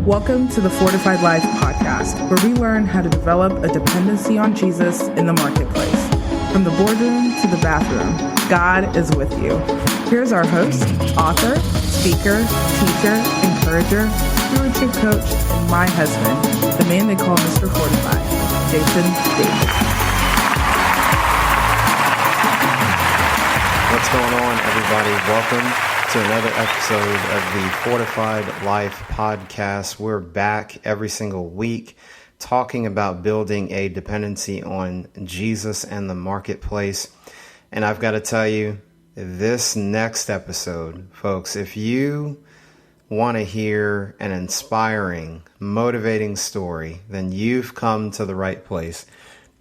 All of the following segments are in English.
Welcome to the Fortified Life podcast, where we learn how to develop a dependency on Jesus in the marketplace. From the boardroom to the bathroom, God is with you. Here's our host, author, speaker, teacher, encourager, stewardship coach, and my husband, the man they call Mr. Fortified, Jason Davis. What's going on, everybody? Welcome to another episode of the Fortified Life podcast. We're back every single week talking about building a dependency on Jesus and the marketplace. And I've got to tell you, this next episode, folks, if you want to hear an inspiring, motivating story, then you've come to the right place.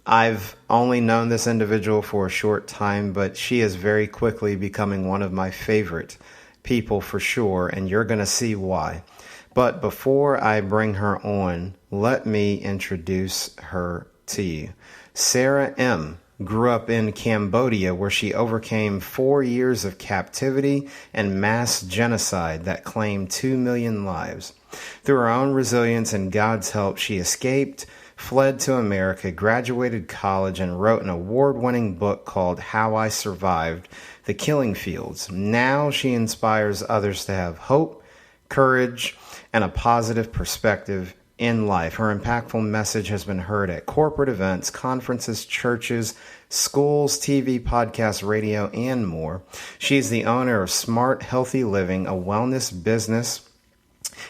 I've only known this individual for a short time, but she is very quickly becoming one of my favorite people for sure, and you're going to see why. But before I bring her on, let me introduce her to you. Sara Im grew up in Cambodia, where she overcame 4 years of captivity and mass genocide that claimed 2 million lives. Through her own resilience and God's help, she escaped, fled to America, graduated college, and wrote an award-winning book called How I Survived the Killing Fields. Now she inspires others to have hope, courage, and a positive perspective in life. Her impactful message has been heard at corporate events, conferences, churches, schools, TV, podcasts, radio, and more. She's the owner of Smart Healthy Living, a wellness business,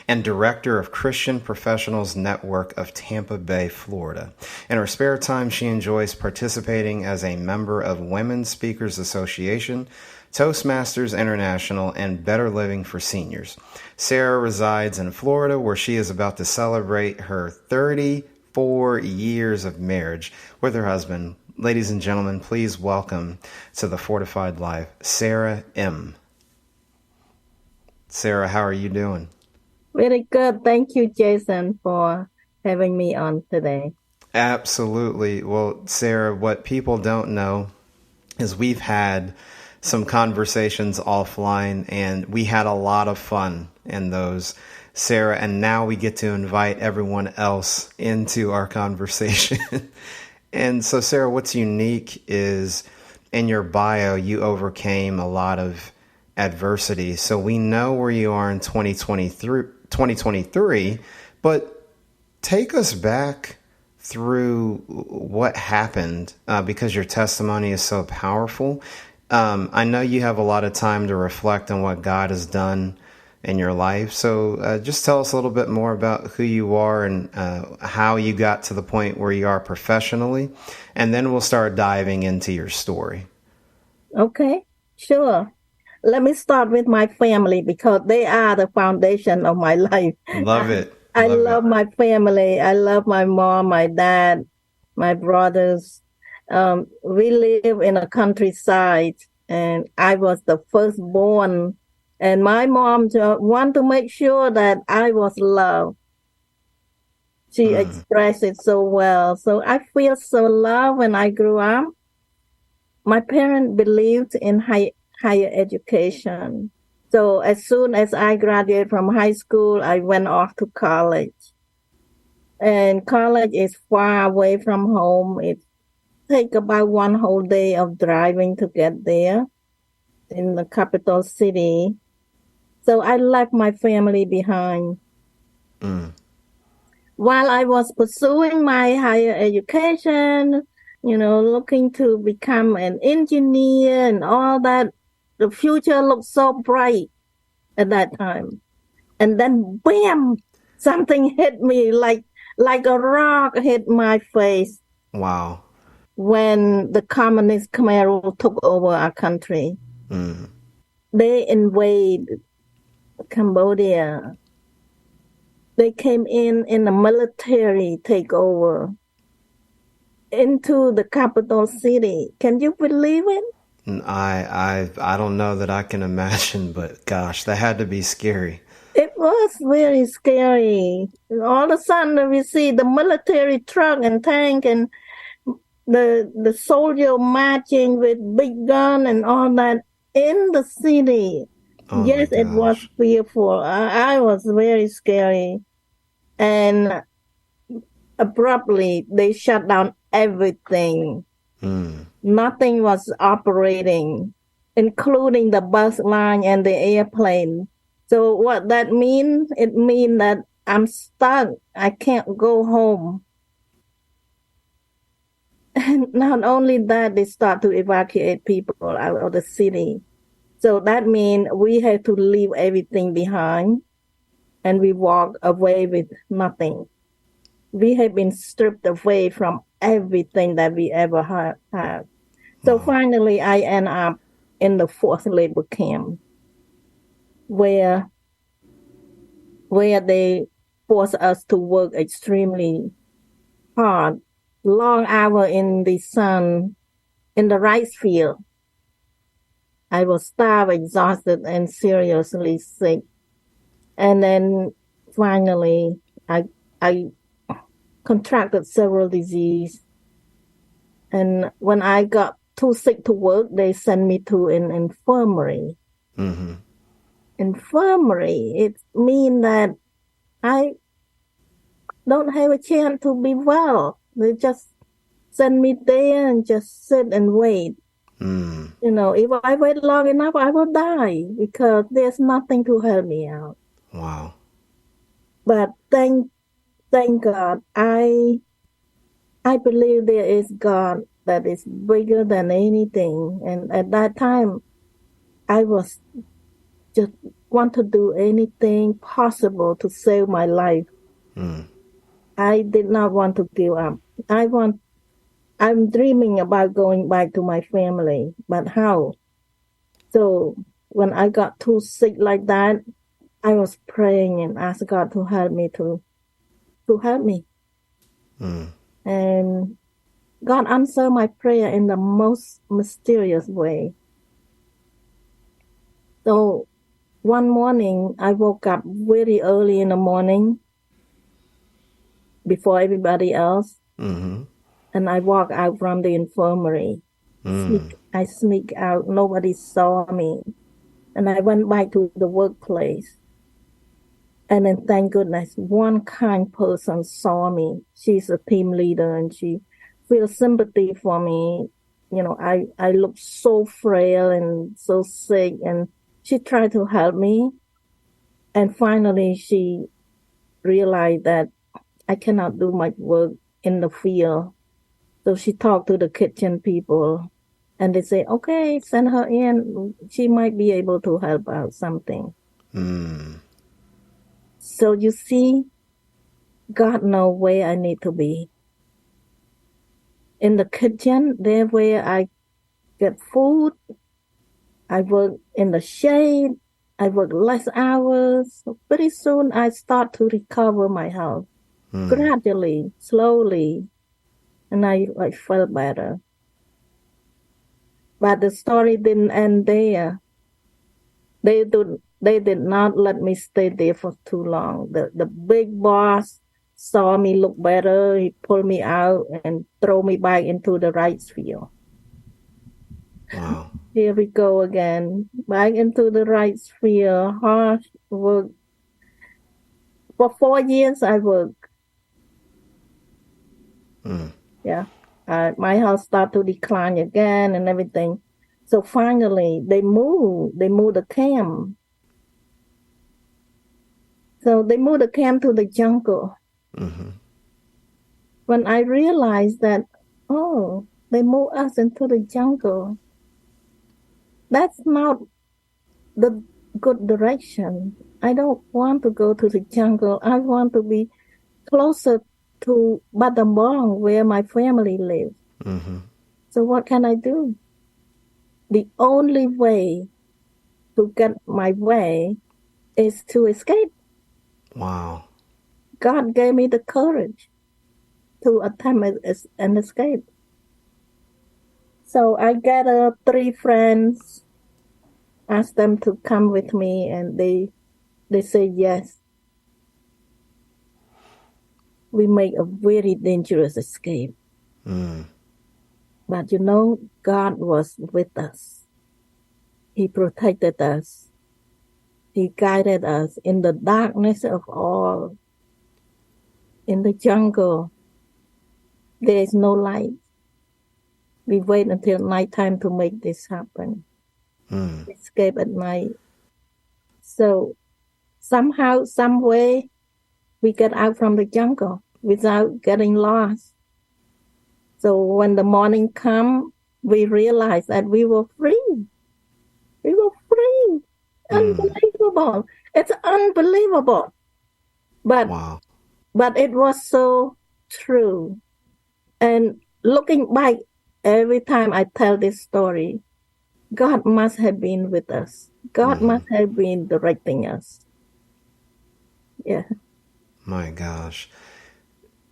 and director of Christian Professionals Network of Tampa Bay, Florida. In her spare time, she enjoys participating as a member of Women's Speakers Association, Toastmasters International, and Better Living for Seniors. Sara resides in Florida, where she is about to celebrate her 34 years of marriage with her husband. Ladies and gentlemen, please welcome to the Fortified Life, Sara Im. Sara, how are you doing? Very good. Thank you, Jason, for having me on today. Absolutely. Well, Sara, what people don't know is we've had some conversations offline, and we had a lot of fun in those, Sara, and now we get to invite everyone else into our conversation. And so, Sara, what's unique is in your bio, you overcame a lot of adversity. So we know where you are in 2023, but take us back through what happened, because your testimony is so powerful. I know you have a lot of time to reflect on what God has done in your life. So just tell us a little bit more about who you are and how you got to the point where you are professionally, and then we'll start diving into your story. Okay, sure. Let me start with my family, because they are the foundation of my life. Love it. I love my family. I love my mom, my dad, my brothers. We live in a countryside, and I was the firstborn. And my mom wanted to make sure that I was loved. She expressed it so well. So I feel so loved when I grew up. My parents believed in higher education. So as soon as I graduated from high school, I went off to college. And college is far away from home. It takes about one whole day of driving to get there in the capital city. So I left my family behind. While I was pursuing my higher education, looking to become an engineer and all that, the future looked so bright at that time. And then, bam, something hit me like a rock hit my face. Wow. When the communist Khmer took over our country. They invaded Cambodia. They came in a military takeover into the capital city. Can you believe it? I don't know that I can imagine, but gosh, that had to be scary. It was very scary. All of a sudden, we see the military truck and tank and the soldier marching with big gun and all that in the city. Oh yes, it was fearful. I was very scary. And abruptly, they shut down everything. Nothing was operating, including the bus line and the airplane. So what that means, it means that I'm stuck. I can't go home. And not only that, they start to evacuate people out of the city. So that means we have to leave everything behind and we walk away with nothing. We have been stripped away from everything that we ever had. So finally, I end up in the fourth labor camp where they force us to work extremely hard, long hour in the sun, in the rice field. I was starved, exhausted, and seriously sick. And then finally, I contracted several diseases. And when I got too sick to work, they sent me to an infirmary. Infirmary, it means that I don't have a chance to be well. They just send me there and just sit and wait. If I wait long enough, I will die because there's nothing to help me out. Wow. But thank God, I believe there is God that is bigger than anything. And at that time, I was just want to do anything possible to save my life. I did not want to give up. I'm dreaming about going back to my family, but how? So when I got too sick like that, I was praying and asked God to help me to help me. And God answered my prayer in the most mysterious way. So one morning, I woke up very early in the morning before everybody else. And I walked out from the infirmary. I sneak out. Nobody saw me. And I went back to the workplace. And then thank goodness, one kind person saw me. She's a team leader and she feels sympathy for me. I look so frail and so sick, and she tried to help me. And finally, she realized that I cannot do much work in the field. So she talked to the kitchen people and they say, okay, send her in. She might be able to help out something. So you see, God knows where I need to be. In the kitchen, there where I get food. I work in the shade. I work less hours. So pretty soon I start to recover my health. Gradually, slowly. And I felt better. But the story didn't end there. They did not let me stay there for too long. The big boss saw me look better. He pulled me out and threw me back into the rice field. Wow. Here we go again. Back into the rice field. Hard work. For 4 years I worked. Yeah. My health started to decline again and everything. So finally, they moved the camp. So they moved the camp to the jungle. When I realized that, they moved us into the jungle, that's not the good direction. I don't want to go to the jungle. I want to be closer to Battambang, where my family lives. So what can I do? The only way to get my way is to escape. Wow. God gave me the courage to attempt an escape. So I gathered 3 friends, asked them to come with me, and they say yes. We make a very dangerous escape. But God was with us. He protected us. He guided us in the darkness of all. in the jungle. There is no light. We wait until nighttime to make this happen. Escape at night. So somehow, some way, we get out from the jungle without getting lost. So when the morning come, we realize that we were free. We were free. Unbelievable. It's unbelievable. But Wow. But it was so true. And looking back, every time I tell this story, God must have been with us. God must have been directing us. Yeah. My gosh.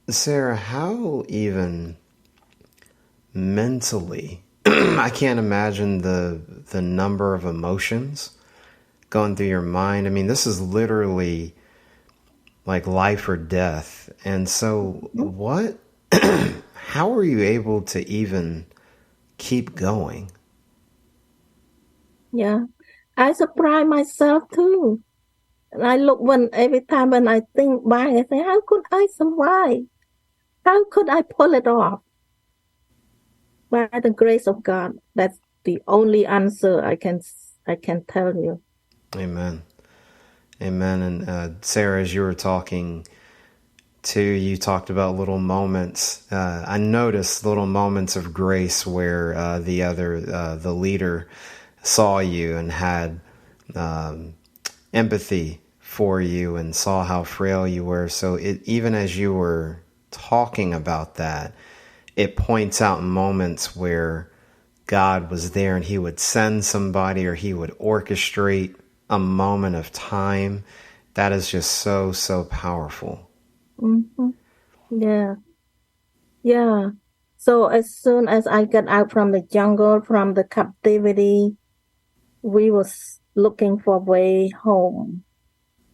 Sarah, how even mentally, I can't imagine the number of emotions going through your mind. I mean, this is literally like life or death. And so what, how are you able to even keep going? Yeah. I surprise myself too. And I look every time when I think back, I say, how could I survive? How could I pull it off? By the grace of God. That's the only answer I can tell you. Amen. Amen. And Sarah, as you were talking too, you talked about little moments. I noticed little moments of grace where the leader saw you and had empathy for you and saw how frail you were. So even as you were talking about that, it points out moments where God was there and he would send somebody or he would orchestrate a moment of time. That is just so, so powerful. Mm-hmm. Yeah. Yeah. So as soon as I got out from the jungle, from the captivity, we was looking for a way home.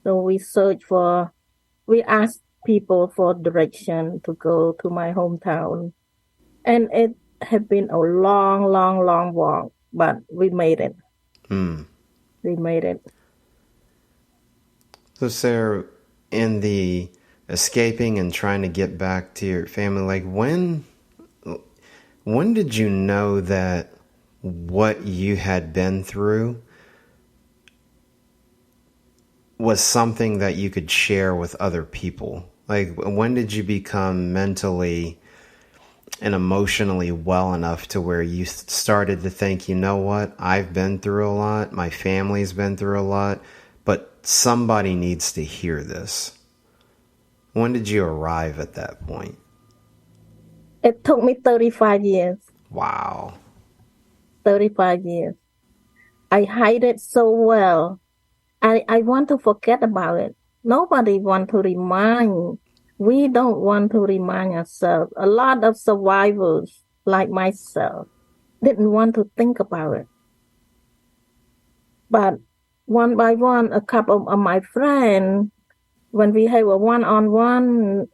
So we asked people for direction to go to my hometown. And it had been a long, long, long walk, but we made it. We made it. So Sarah, in the escaping and trying to get back to your family, like when did you know that what you had been through was something that you could share with other people? Like, when did you become mentally and emotionally well enough to where you started to think, you know what, I've been through a lot, my family's been through a lot, but somebody needs to hear this? When did you arrive at that point? It took me 35 years. Wow. 35 years. I hide it so well. I want to forget about it. Nobody want to remind. We don't want to remind ourselves. A lot of survivors, like myself, didn't want to think about it. But one by one, a couple of my friends, when we have a one-on-one,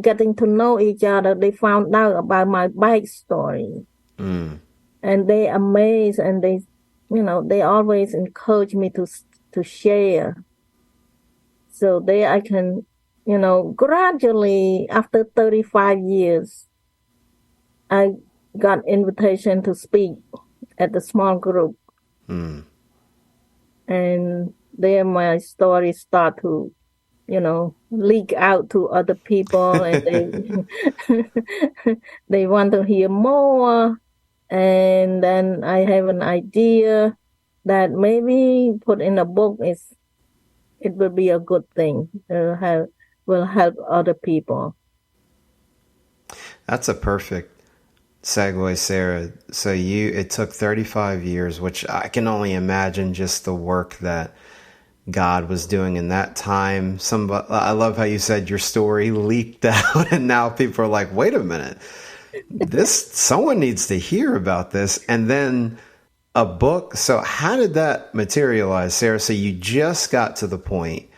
getting to know each other, they found out about my bike story. And they amazed, and they always encourage me to share. So there I can, gradually, after 35 years, I got invitation to speak at the small group. And there my story start to, leak out to other people, and they want to hear more. And then I have an idea that maybe put in a book it will be a good thing. Will help other people. That's a perfect segue, Sarah. So it took 35 years, which I can only imagine just the work that God was doing in that time. I love how you said your story leaked out and now people are like, wait a minute, someone needs to hear about this. And then a book. So how did that materialize, Sarah? So you just got to the point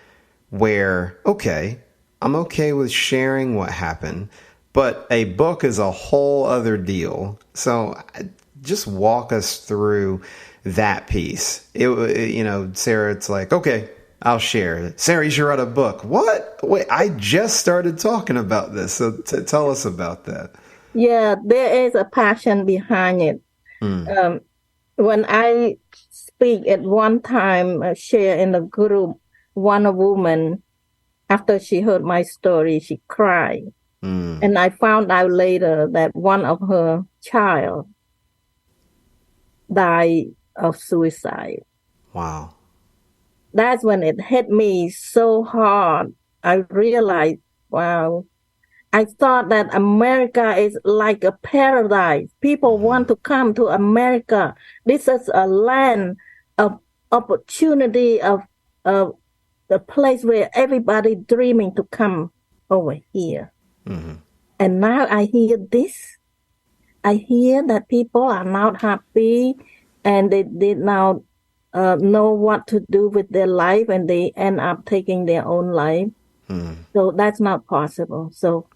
where, okay, I'm okay with sharing what happened, but a book is a whole other deal. So just walk us through that piece. Sarah, it's like, okay, I'll share. Sara, you should write a book. What? Wait, I just started talking about this. So tell us about that. Yeah, there is a passion behind it. When I speak at one time, share in a group, one woman, after she heard my story, she cried. And I found out later that one of her child died of suicide. Wow. That's when it hit me so hard. I realized, wow, I thought that America is like a paradise. People want to come to America. This is a land of opportunity, of the place where everybody dreaming to come over here. And now I hear this. I hear that people are not happy and they did not know what to do with their life, and they end up taking their own life. So that's not possible. So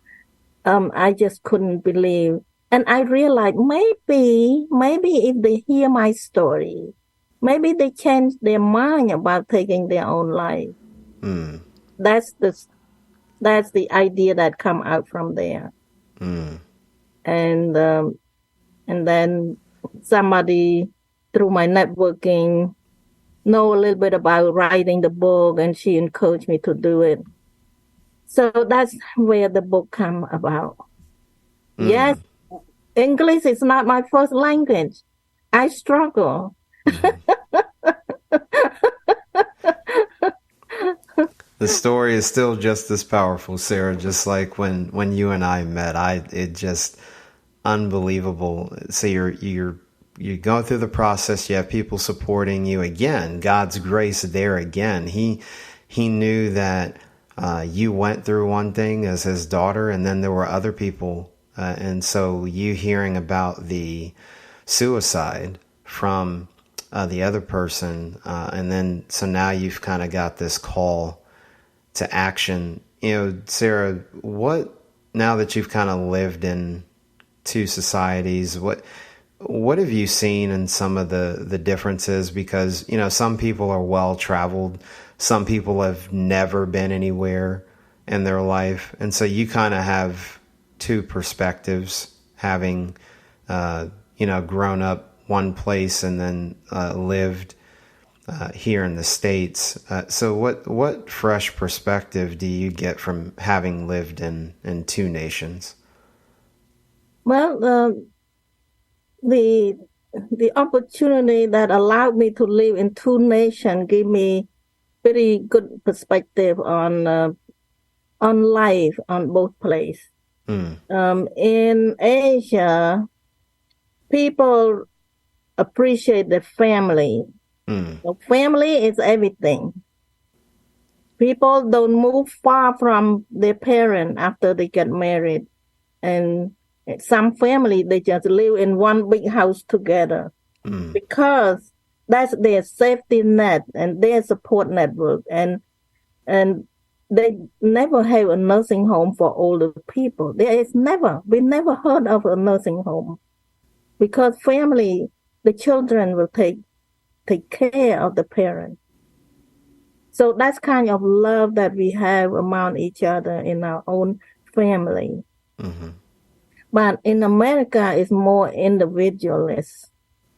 I just couldn't believe. And I realized maybe if they hear my story, maybe they change their mind about taking their own life. That's the idea that come out from there. And then somebody through my networking know a little bit about writing the book, and she encouraged me to do it. So that's where the book come about. Yes, English is not my first language. I struggle. The story is still just as powerful, Sara, just like when you and I met. It just unbelievable. So you're going through the process, you have people supporting you again, God's grace there again. He knew that you went through one thing as his daughter, and then there were other people. And so you hearing about the suicide from the other person, and then so now you've kind of got this call to action. Sara, what, now that you've kind of lived in two societies, what have you seen in some of the differences? Because, some people are well-traveled. Some people have never been anywhere in their life. And so you kind of have two perspectives, having, grown up one place and then lived here in the States. So what fresh perspective do you get from having lived in two nations? Well, the opportunity that allowed me to live in two nations gave me very good perspective on life on both places. In Asia, people appreciate the family. So family is everything. People don't move far from their parents after they get married. And some family, they just live in one big house together because that's their safety net and their support network. And they never have a nursing home for older people. We never heard of a nursing home because family, the children will take care of the parents. So that's kind of love that we have among each other in our own family. But in America, it's more individualist.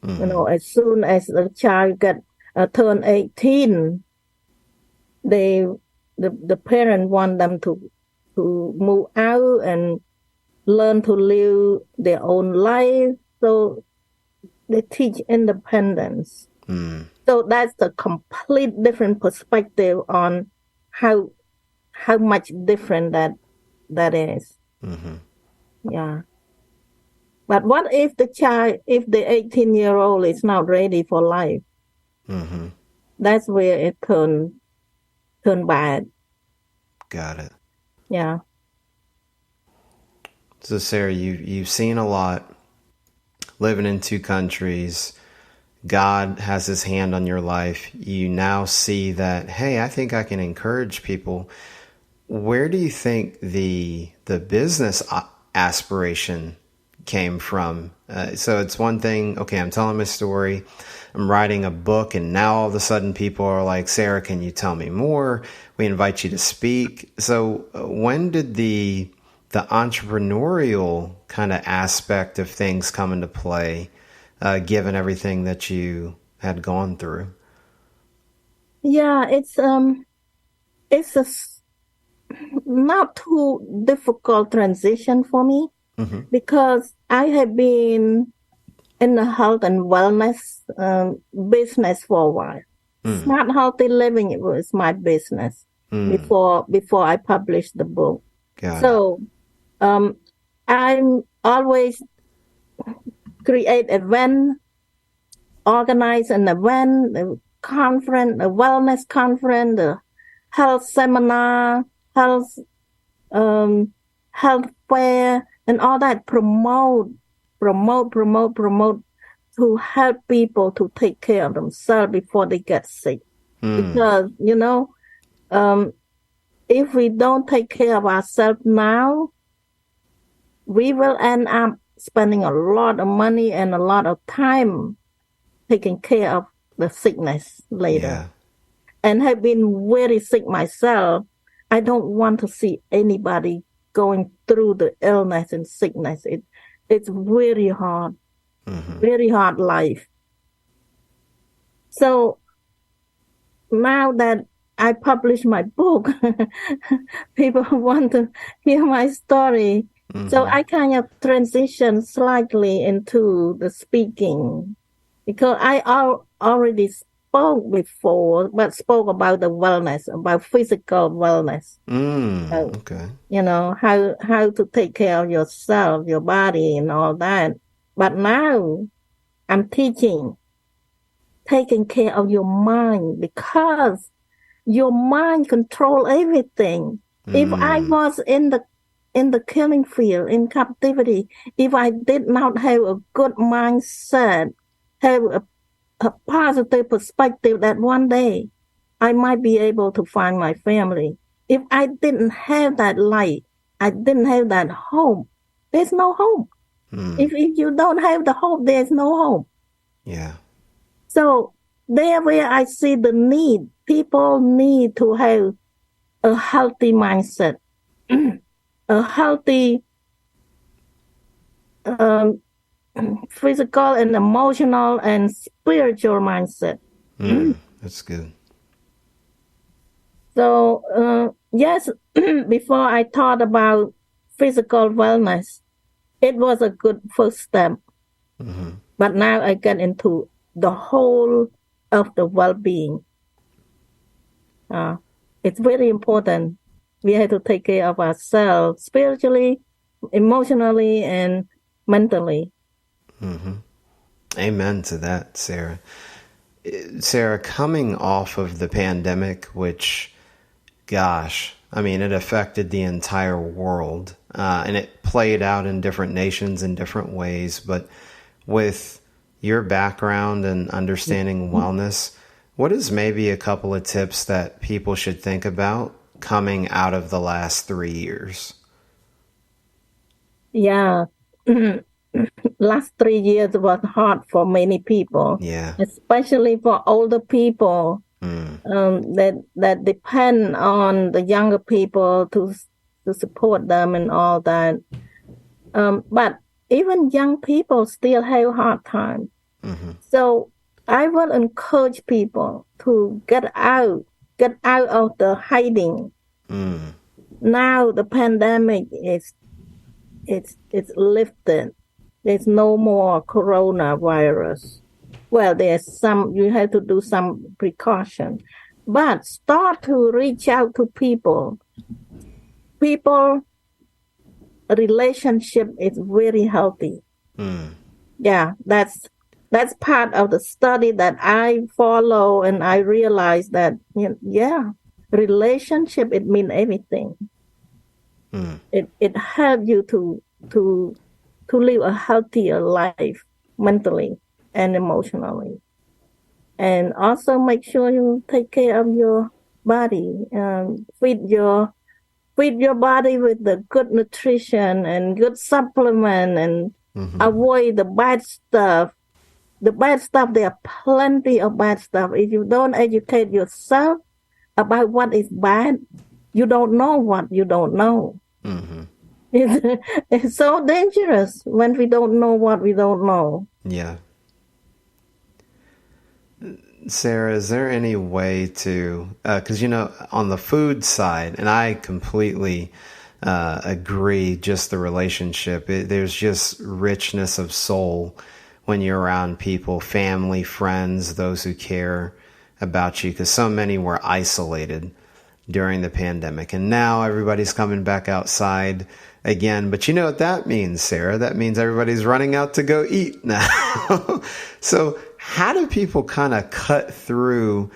As soon as the child turn 18, the parent want them to move out and learn to live their own life. So they teach independence. So that's the complete different perspective on how much different that is. Yeah. But what if the 18-year-old is not ready for life? That's where it turn bad. Got it. Yeah. So Sara, you've seen a lot, living in two countries. God has his hand on your life. You now see that, hey, I think I can encourage people. Where do you think the business aspiration came from. So it's one thing, okay, I'm telling my story, I'm writing a book, and now all of a sudden people are like, Sara, can you tell me more? We invite you to speak. So when did the entrepreneurial kind of aspect of things come into play, given everything that you had gone through? Yeah, it's not too difficult transition for me because I have been in the health and wellness business for a while. Smart Healthy Living, it was my business before I published the book. So I'm always create event, organize an event, a conference, a wellness conference, a health seminar, health fair, and all that. Promote to help people to take care of themselves before they get sick. Because if we don't take care of ourselves now, we will end up spending a lot of money and a lot of time taking care of the sickness later. Yeah. And have been very sick myself. I don't want to see anybody going through the illness and sickness. It's very hard, very hard life. So now that I published my book, people want to hear my story. So I kind of transitioned slightly into the speaking because I already spoke before, but spoke about the wellness, about physical wellness. Okay. How to take care of yourself, your body, and all that. But now I'm taking care of your mind because your mind control everything. If I was in the killing field, in captivity, if I did not have a good mindset, have a positive perspective that one day I might be able to find my family. If I didn't have that light, I didn't have that hope, there's no hope. If you don't have the hope, there's no hope. Yeah. So there where I see the need, people need to have a healthy mindset, a healthy physical and emotional and spiritual mindset. That's good. So, yes, before I thought about physical wellness, it was a good first step. But now I get into the whole of the well-being. It's very important. We have to take care of ourselves spiritually, emotionally, and mentally. Amen to that, Sara. Sara, coming off of the pandemic, which, gosh, I mean, it affected the entire world, and it played out in different nations in different ways. But with your background and understanding wellness, what is maybe a couple of tips that people should think about coming out of the last 3 years? Yeah. Last 3 years was hard for many people. Yeah. Especially for older people that depend on the younger people to support them and all that. But even young people still have a hard time. So I will encourage people to get out of the hiding. Now the pandemic it's lifted. There's no more coronavirus. Well, you have to do some precaution, but start to reach out to people. Relationship is very healthy. Yeah, that's part of the study that I follow, and I realize that relationship, it means everything. It helps you to live a healthier life mentally and emotionally. And also make sure you take care of your body. Feed your body with the good nutrition and good supplement and Avoid the bad stuff. The bad stuff, there are plenty of bad stuff. If you don't educate yourself about what is bad, you don't know what you don't know. It's so dangerous when we don't know what we don't know. Yeah. Sarah, is there any way to, because, on the food side, and I completely agree, just the relationship, there's just richness of soul when you're around people, family, friends, those who care about you, because so many were isolated during the pandemic. And now everybody's coming back outside again. But you know what that means, Sarah? That means everybody's running out to go eat now. So how do people kind of cut through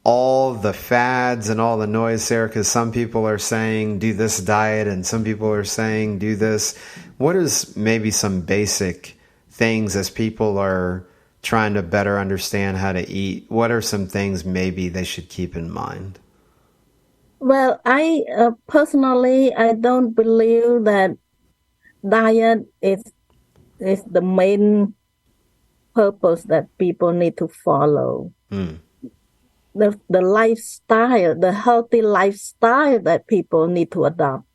all the fads and all the noise, Sarah? Because some people are saying do this diet and some people are saying do this. What is maybe some basic things as people are trying to better understand how to eat? What are some things maybe they should keep in mind? Well, I personally, I don't believe that diet is the main purpose that people need to follow. The lifestyle, the healthy lifestyle that people need to adopt.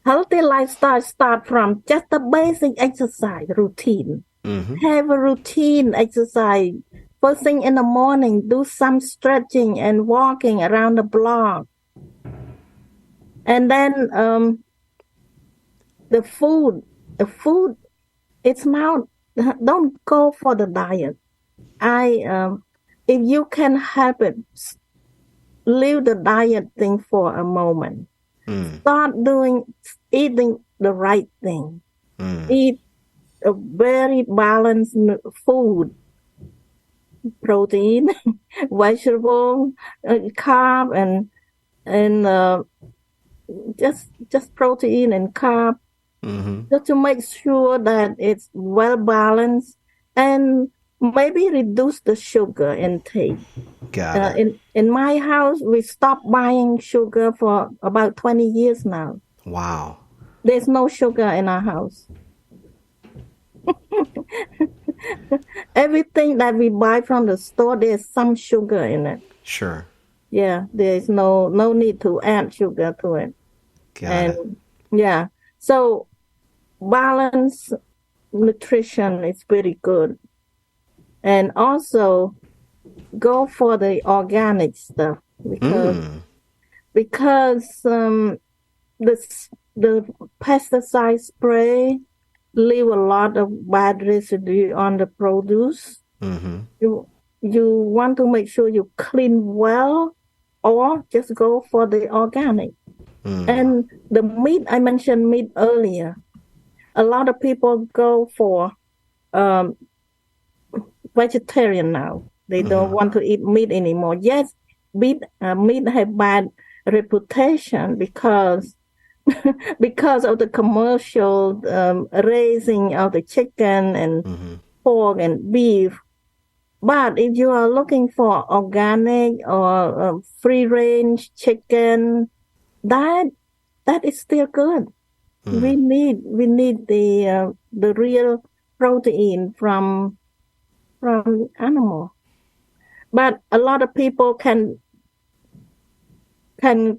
Healthy lifestyle start from just the basic exercise routine. Have a routine exercise. First thing in the morning, do some stretching and walking around the block. And then the food, it's not, don't go for the diet. If you can help it, leave the diet thing for a moment. Start eating the right thing. Eat a very balanced food. Protein, vegetable, carb, and just protein and carb, just to make sure that it's well balanced, and maybe reduce the sugar intake. Got it. In my house, we stopped buying sugar for about 20 years now. Wow. There's no sugar in our house. Everything that we buy from the store, there's some sugar in it. Sure. Yeah, there's no need to add sugar to it. Got it. Yeah, so balanced nutrition is very good. And also go for the organic stuff because the pesticide spray leave a lot of bad residue on the produce. You want to make sure you clean well, or just go for the organic. And the meat, I mentioned meat earlier. A lot of people go for vegetarian now. They don't want to eat meat anymore. Yes, meat have bad reputation because of the commercial raising of the chicken and pork and beef. But if you are looking for organic or free-range chicken, that is still good. We need the real protein from animal. But a lot of people can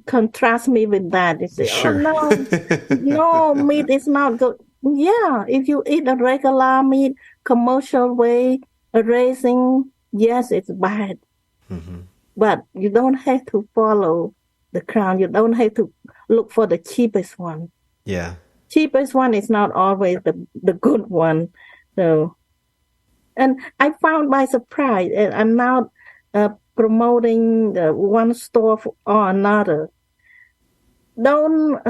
contrast me with that. They say, Sure. "Oh no, meat is not good." Yeah, if you eat a regular meat, commercial way raising, yes, it's bad. But you don't have to follow the crowd. You don't have to look for the cheapest one. Yeah. Cheapest one is not always the good one. So, and I found by surprise, and I'm not promoting one store or another. Don't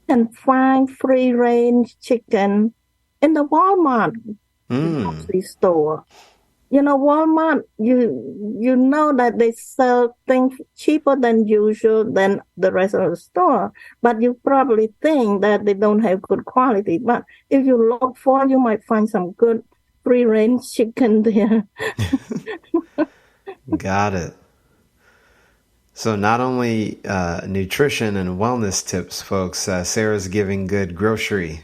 can find free range chicken in the Walmart grocery store. You know, Walmart, you know that they sell things cheaper than usual than the rest of the store, but you probably think that they don't have good quality. But if you look for it, you might find some good free-range chicken there. Got it. So not only nutrition and wellness tips, folks, Sarah's giving good grocery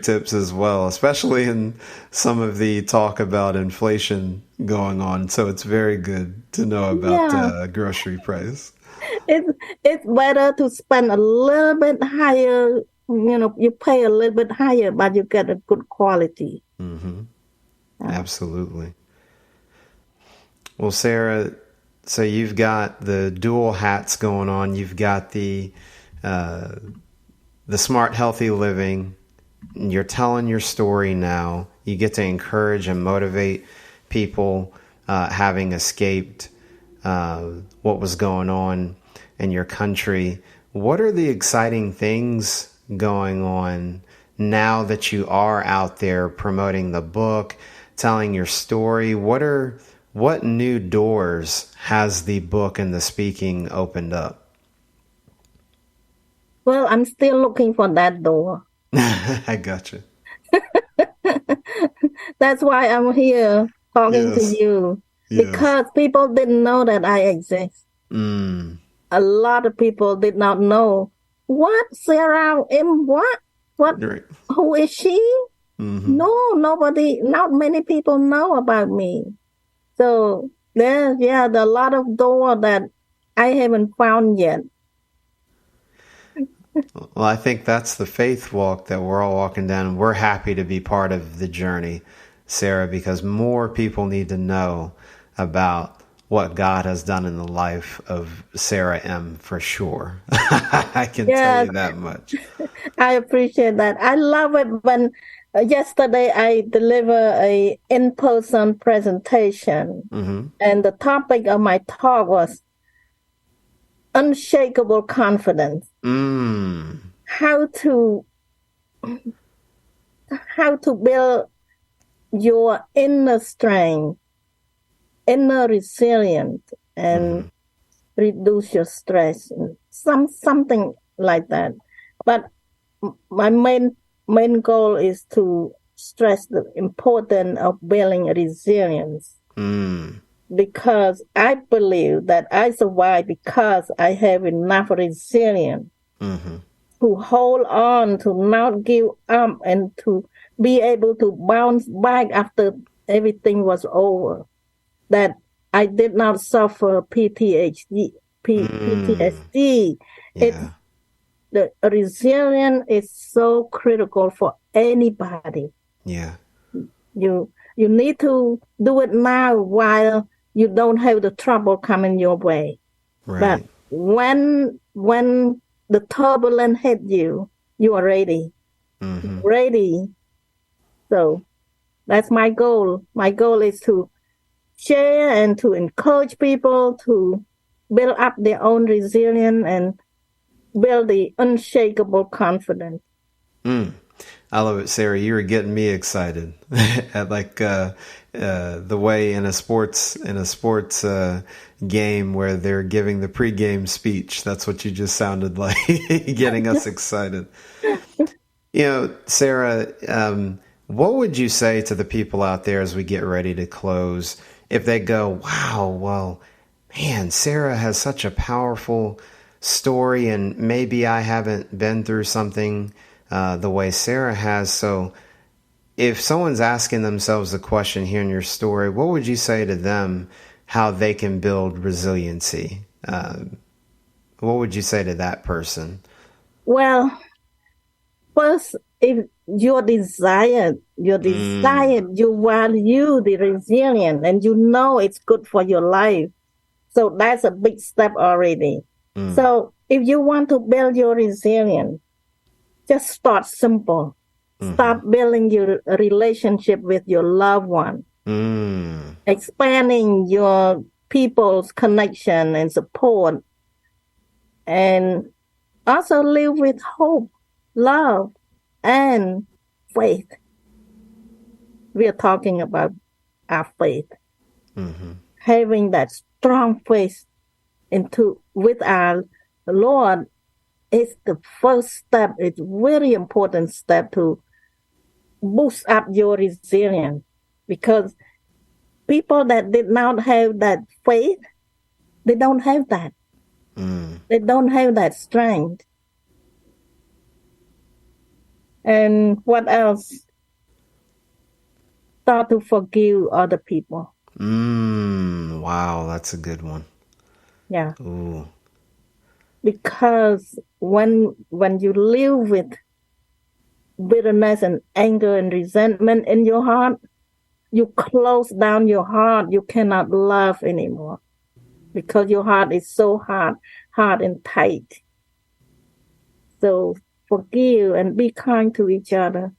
tips as well, especially in some of the talk about inflation going on. So it's very good to know about grocery price. It's better to spend a little bit higher. You pay a little bit higher, but you get a good quality. Mm-hmm. Absolutely. Well, Sarah, so you've got the dual hats going on. You've got the smart, healthy living. You're telling your story now. You get to encourage and motivate people having escaped what was going on in your country. What are the exciting things going on now that you are out there promoting the book, telling your story? What new doors has the book and the speaking opened up? Well, I'm still looking for that door. I gotcha. That's why I'm here talking to you, because people didn't know that I exist. A lot of people did not know. What? Sara Im? What? Right. Who is she? Mm-hmm. No, not many people know about me. So there are a lot of doors that I haven't found yet. Well, I think that's the faith walk that we're all walking down, and we're happy to be part of the journey, Sarah, because more people need to know about what God has done in the life of Sara Im, for sure. I can tell you that much. I appreciate that. I love it when yesterday I delivered a in-person presentation, and the topic of my talk was unshakable confidence. How to build your inner strength, inner resilience, and reduce your stress. Something like that. But my main goal is to stress the importance of building resilience. Because I believe that I survive because I have enough resilience to hold on, to not give up, and to be able to bounce back after everything was over. That I did not suffer PTSD. The resilience is so critical for anybody. Yeah. You need to do it now while you don't have the trouble coming your way. Right. But when the turbulence hit you, you are ready. Ready. So that's my goal. My goal is to share and to encourage people to build up their own resilience and build the unshakable confidence. I love it, Sarah. You were getting me excited at the way in a sports game where they're giving the pregame speech. That's what you just sounded like, getting us excited. Sarah, what would you say to the people out there as we get ready to close if they go, wow, well, man, Sarah has such a powerful story, and maybe I haven't been through something the way Sarah has. So if someone's asking themselves the question here in your story, what would you say to them how they can build resiliency? What would you say to that person? Well, first, if you value the resilience and you know it's good for your life. So that's a big step already. So if you want to build your resilience, just start simple. Start building your relationship with your loved one. Expanding your people's connection and support. And also live with hope, love, and faith. We are talking about our faith. Having that strong faith with our Lord is the first step. It's a very important step to boost up your resilience, because people that did not have that faith, They don't have that. They don't have that strength. And what else? Start to forgive other people. Wow, that's a good one. Yeah. Ooh. Because when you live with bitterness and anger and resentment in your heart, you close down your heart. You cannot love anymore because your heart is so hard and tight. So forgive and be kind to each other.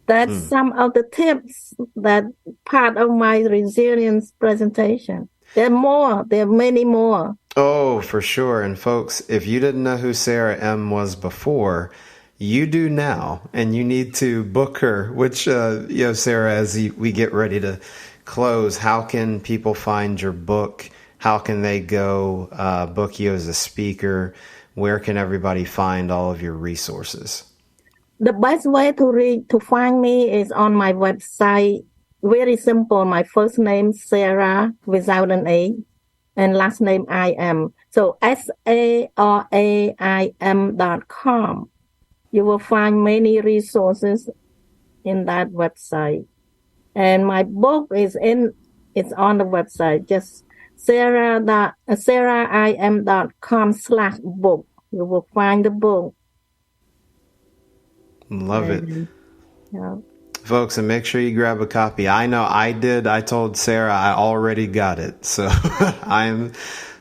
That's some of the tips that part of my resilience presentation. There are many more. Oh, for sure. And folks, if you didn't know who Sara Im was before, you do now, and you need to book her, which, Sara, as we get ready to close, how can people find your book? How can they go book you as a speaker? Where can everybody find all of your resources? The best way to find me is on my website. Very simple. My first name, Sara, without an A, and last name, Im. So SARAIM.com. You will find many resources in that website. And my book it's on the website. Just SaraIM.com/book. You will find the book. Love it. Yeah. Folks, and make sure you grab a copy. I know I did. I told Sara I already got it. So I'm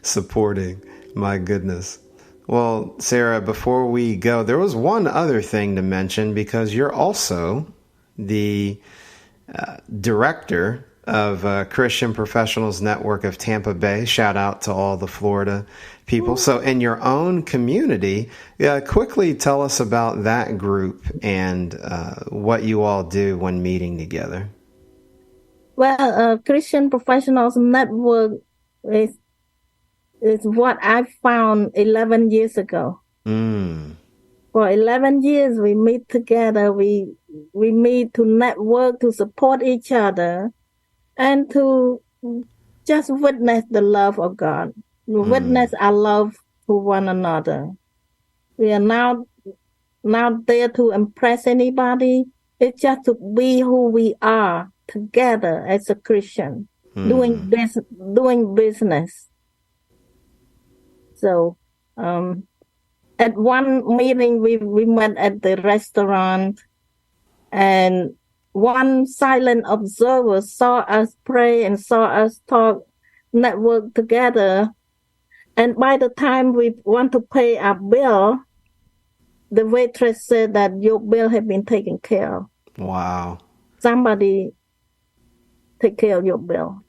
supporting. My goodness. Well, Sara, before we go, there was one other thing to mention because you're also the director of Christian Professionals Network of Tampa Bay. Shout out to all the Florida people. So in your own community, quickly tell us about that group and what you all do when meeting together. Well, Christian Professionals Network is what I found 11 years ago. For 11 years, we meet together. We meet to network, to support each other, and to just witness the love of God. Witness our love to one another. We are not there to impress anybody. It's just to be who we are together as a Christian, doing business. So, at one meeting, we met at the restaurant, and one silent observer saw us pray and saw us talk, network together. And by the time we want to pay our bill, the waitress said that your bill had been taken care of. Wow. Somebody take care of your bill.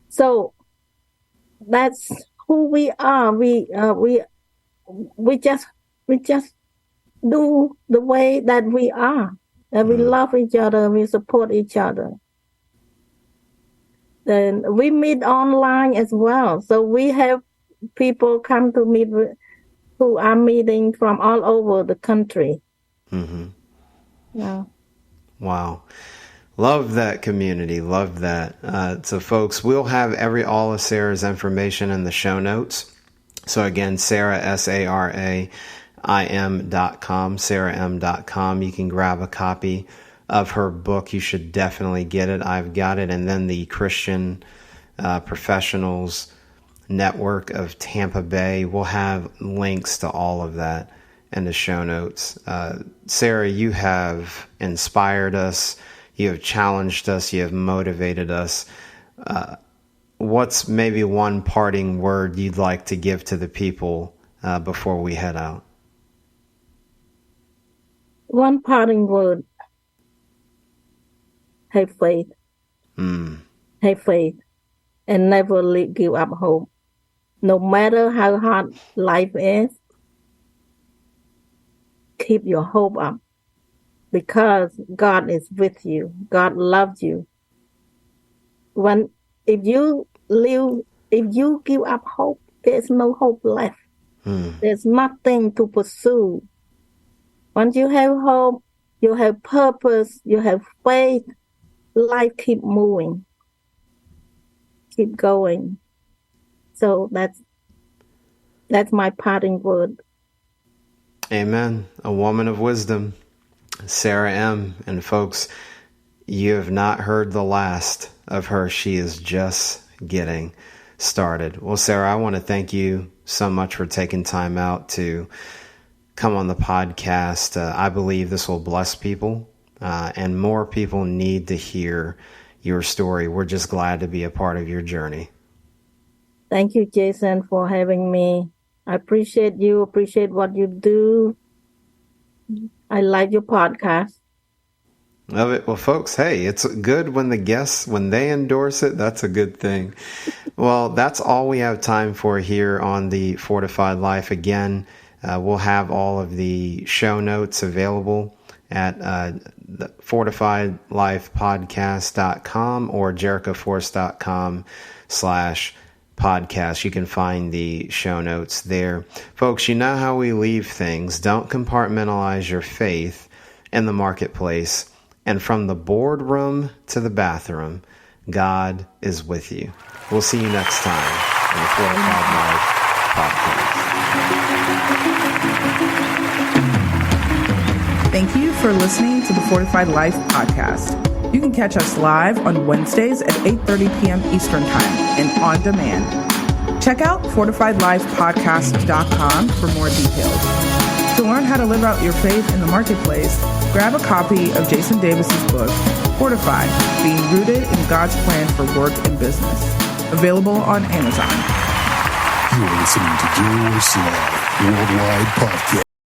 So that's who we are. We just do the way that we are. And we love each other, we support each other. Then we meet online as well. So we have people come to meet who are meeting from all over the country. Yeah. Wow. Love that community. Love that. So folks, we'll have all of Sara's information in the show notes. So again, Sara, SARAIM.com, SaraIm.com. You can grab a copy of her book. You should definitely get it. I've got it. And then the Christian Professionals Network of Tampa Bay. We'll have links to all of that in the show notes. Sara, you have inspired us. You have challenged us. You have motivated us. What's maybe one parting word you'd like to give to the people before we head out? One parting word. Have faith. Have faith. And never give up hope. No matter how hard life is, keep your hope up. Because God is with you. God loves you. If you give up hope, there's no hope left. There's nothing to pursue. Once you have hope, you have purpose, you have faith, life keep moving. keep going. So that's my parting word. Amen. A woman of wisdom, Sara Im. And folks, you have not heard the last of her. She is just getting started. Well, Sara, I want to thank you so much for taking time out to come on the podcast. I believe this will bless people, and more people need to hear your story. We're just glad to be a part of your journey. Thank you, Jason, for having me. I appreciate you, appreciate what you do. I like your podcast. Love it. Well, folks, hey, it's good when the guests, when they endorse it, that's a good thing. Well, that's all we have time for here on the Fortified Life. Again, we'll have all of the show notes available at the fortifiedlifepodcast.com or jerichoforce.com/podcast. You can find the show notes there. Folks, you know how we leave things. Don't compartmentalize your faith in the marketplace. And from the boardroom to the bathroom, God is with you. We'll see you next time on the Fortified Life podcast. Thank you for listening to the Fortified Life podcast. You can catch us live on Wednesdays at 8:30 p.m. Eastern Time and on demand. Check out fortifiedlifepodcast.com for more details. To learn how to live out your faith in the marketplace, grab a copy of Jason Davis's book, Fortified, Being Rooted in God's Plan for Work and Business. Available on Amazon. You're listening to Your Worldwide Podcast.